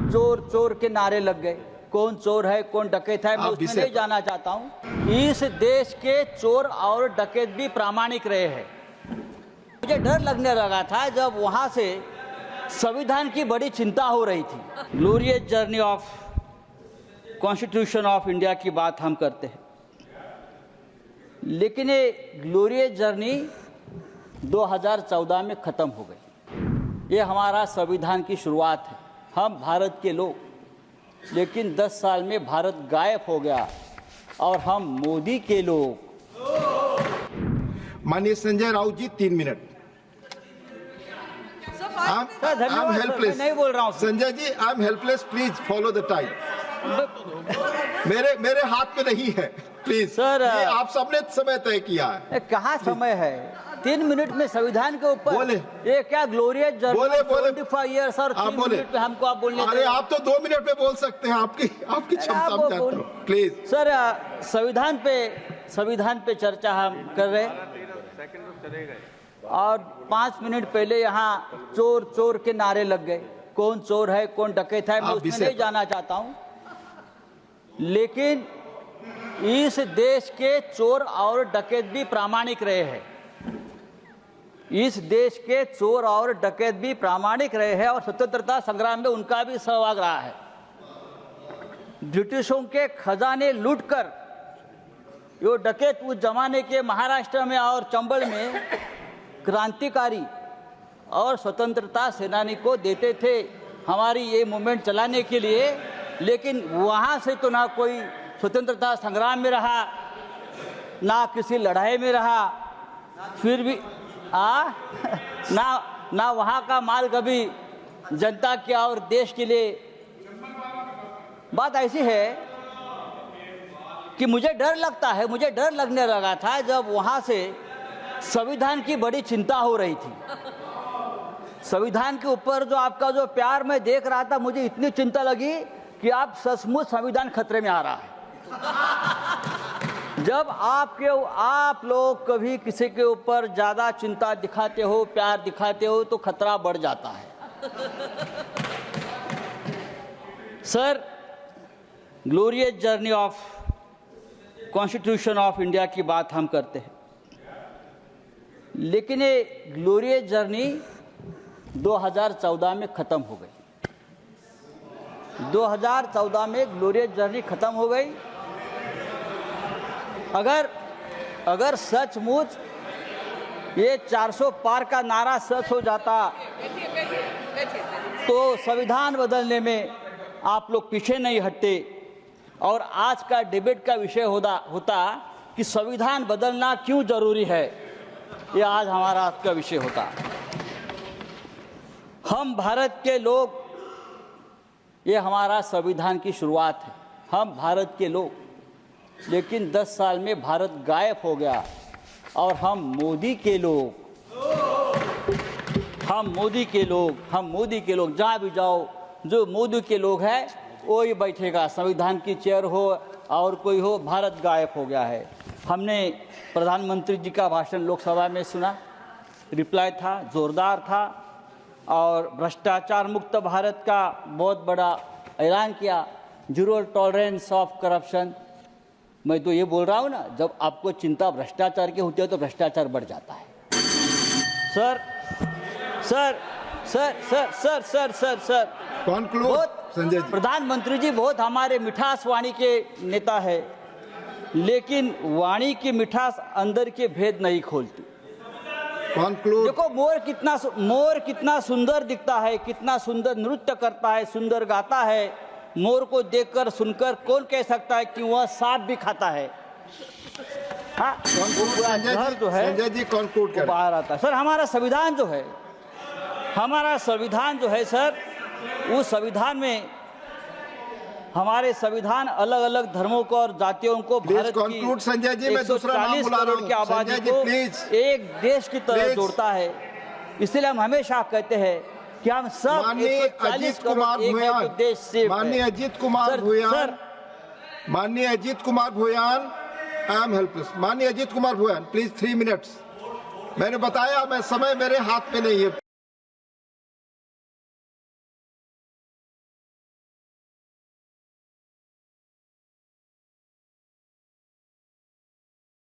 चोर चोर के नारे लग गए। कौन चोर है कौन डकैत है मैं उसमें नहीं जाना चाहता हूँ। इस देश के चोर और डकैत भी प्रामाणिक रहे हैं। मुझे डर लगने लगा था जब वहां से संविधान की बड़ी चिंता हो रही थी। Glorious journey of constitution of India की बात हम करते हैं, लेकिन ये ग्लोरियस जर्नी 2014 में खत्म हो गई। ये हमारा संविधान की शुरुआत है। हम भारत के लोग, लेकिन 10 साल में भारत गायब हो गया और हम मोदी के लोग। माननीय Sanjay Raut ji 3 minute. I'm helpless. नहीं बोल रहा हूँ Sanjay ji, I am helpless, please follow the time. मेरे हाथ में नहीं है, प्लीज सर। ये आप सबने समय तय किया है। कहाँ समय है? 3 मिनट में संविधान के ऊपर बोले। ये क्या ग्लोरियस जर्नी? बोले 25 ईयर्स और 3 मिनट में हमको आप बोलने। अरे आप तो 2 मिनट में बोल सकते हैं, आपकी क्षमता में जानता हूं। प्लीज सर, संविधान पे चर्चा हम कर रहे हैं और 5 मिनट पहले यहाँ चोर चोर के नारे लग गए। कौन चोर है कौन डकैत है मैं उसमें नहीं जाना चाहता हूँ, लेकिन इस देश के चोर और डकैत भी प्रामाणिक रहे हैं। इस देश के चोर और डकैत भी प्रामाणिक रहे हैं और स्वतंत्रता संग्राम में उनका भी सहभाग रहा है। ब्रिटिशों के खजाने लूटकर ये डकैत उस जमाने के महाराष्ट्र में और चंबल में क्रांतिकारी और स्वतंत्रता सेनानी को देते थे हमारी ये मूवमेंट चलाने के लिए, लेकिन वहाँ से तो ना कोई स्वतंत्रता संग्राम में रहा ना किसी लड़ाई में रहा, फिर भी ना वहाँ का माल कभी जनता के और देश के लिए। बात ऐसी है कि मुझे डर लगने लगा था जब वहाँ से संविधान की बड़ी चिंता हो रही थी। संविधान के ऊपर जो आपका जो प्यार मैं देख रहा था, मुझे इतनी चिंता लगी कि आप सचमुच संविधान खतरे में आ रहा है। जब आप लोग कभी किसी के ऊपर ज्यादा चिंता दिखाते हो, प्यार दिखाते हो, तो खतरा बढ़ जाता है। Sir, glorious journey of constitution of India की बात हम करते हैं, लेकिन ये ग्लोरियस जर्नी 2014 में खत्म हो गई। 2014 में ग्लोरियस जर्नी खत्म हो गई। अगर सचमुच ये 400 पार का नारा सच हो जाता तो संविधान बदलने में आप लोग पीछे नहीं हटते और आज का डिबेट का विषय होता कि संविधान बदलना क्यों जरूरी है। ये आज हमारा आज का विषय होता। हम भारत के लोग, ये हमारा संविधान की शुरुआत है। हम भारत के लोग, लेकिन 10 साल में भारत गायब हो गया और हम मोदी के लोग जहाँ भी जाओ, जो मोदी के लोग हैं वो ही बैठेगा। संविधान की चेयर हो और कोई हो, भारत गायब हो गया है। हमने प्रधानमंत्री जी का भाषण लोकसभा में सुना, रिप्लाई था, जोरदार था और भ्रष्टाचार मुक्त भारत का बहुत बड़ा ऐलान किया, 0 टॉलरेंस ऑफ करप्शन। मैं तो ये बोल रहा हूँ ना, जब आपको चिंता भ्रष्टाचार की होती है तो भ्रष्टाचार बढ़ जाता है। सर संजय जी, प्रधानमंत्री जी बहुत हमारे मिठास वाणी के नेता है, लेकिन वाणी की मिठास अंदर के भेद नहीं खोलती। देखो, मोर कितना सुंदर दिखता है, कितना सुंदर नृत्य करता है, सुंदर गाता है। मोर को देखकर सुनकर कौन कह सकता है कि वह सांप भी खाता है? हाँ, संजय जी कंक्लूड कर बाहर आता है। सर, हमारा संविधान जो है सर, उस संविधान में हमारे संविधान अलग अलग धर्मों को और जातियों को, भारत की संजय जी, मैं दूसरा नाम बुला रहा हूं, की आबादी को एक देश की तरह जोड़ता है। इसलिए हम हमेशा कहते हैं कि हम सब माननीय अजीत कुमार भूयान, आई एम हेल्पलेस। माननीय अजीत कुमार भूयान, प्लीज 3 मिनट्स। मैंने बताया, मैं समय मेरे हाथ में नहीं है।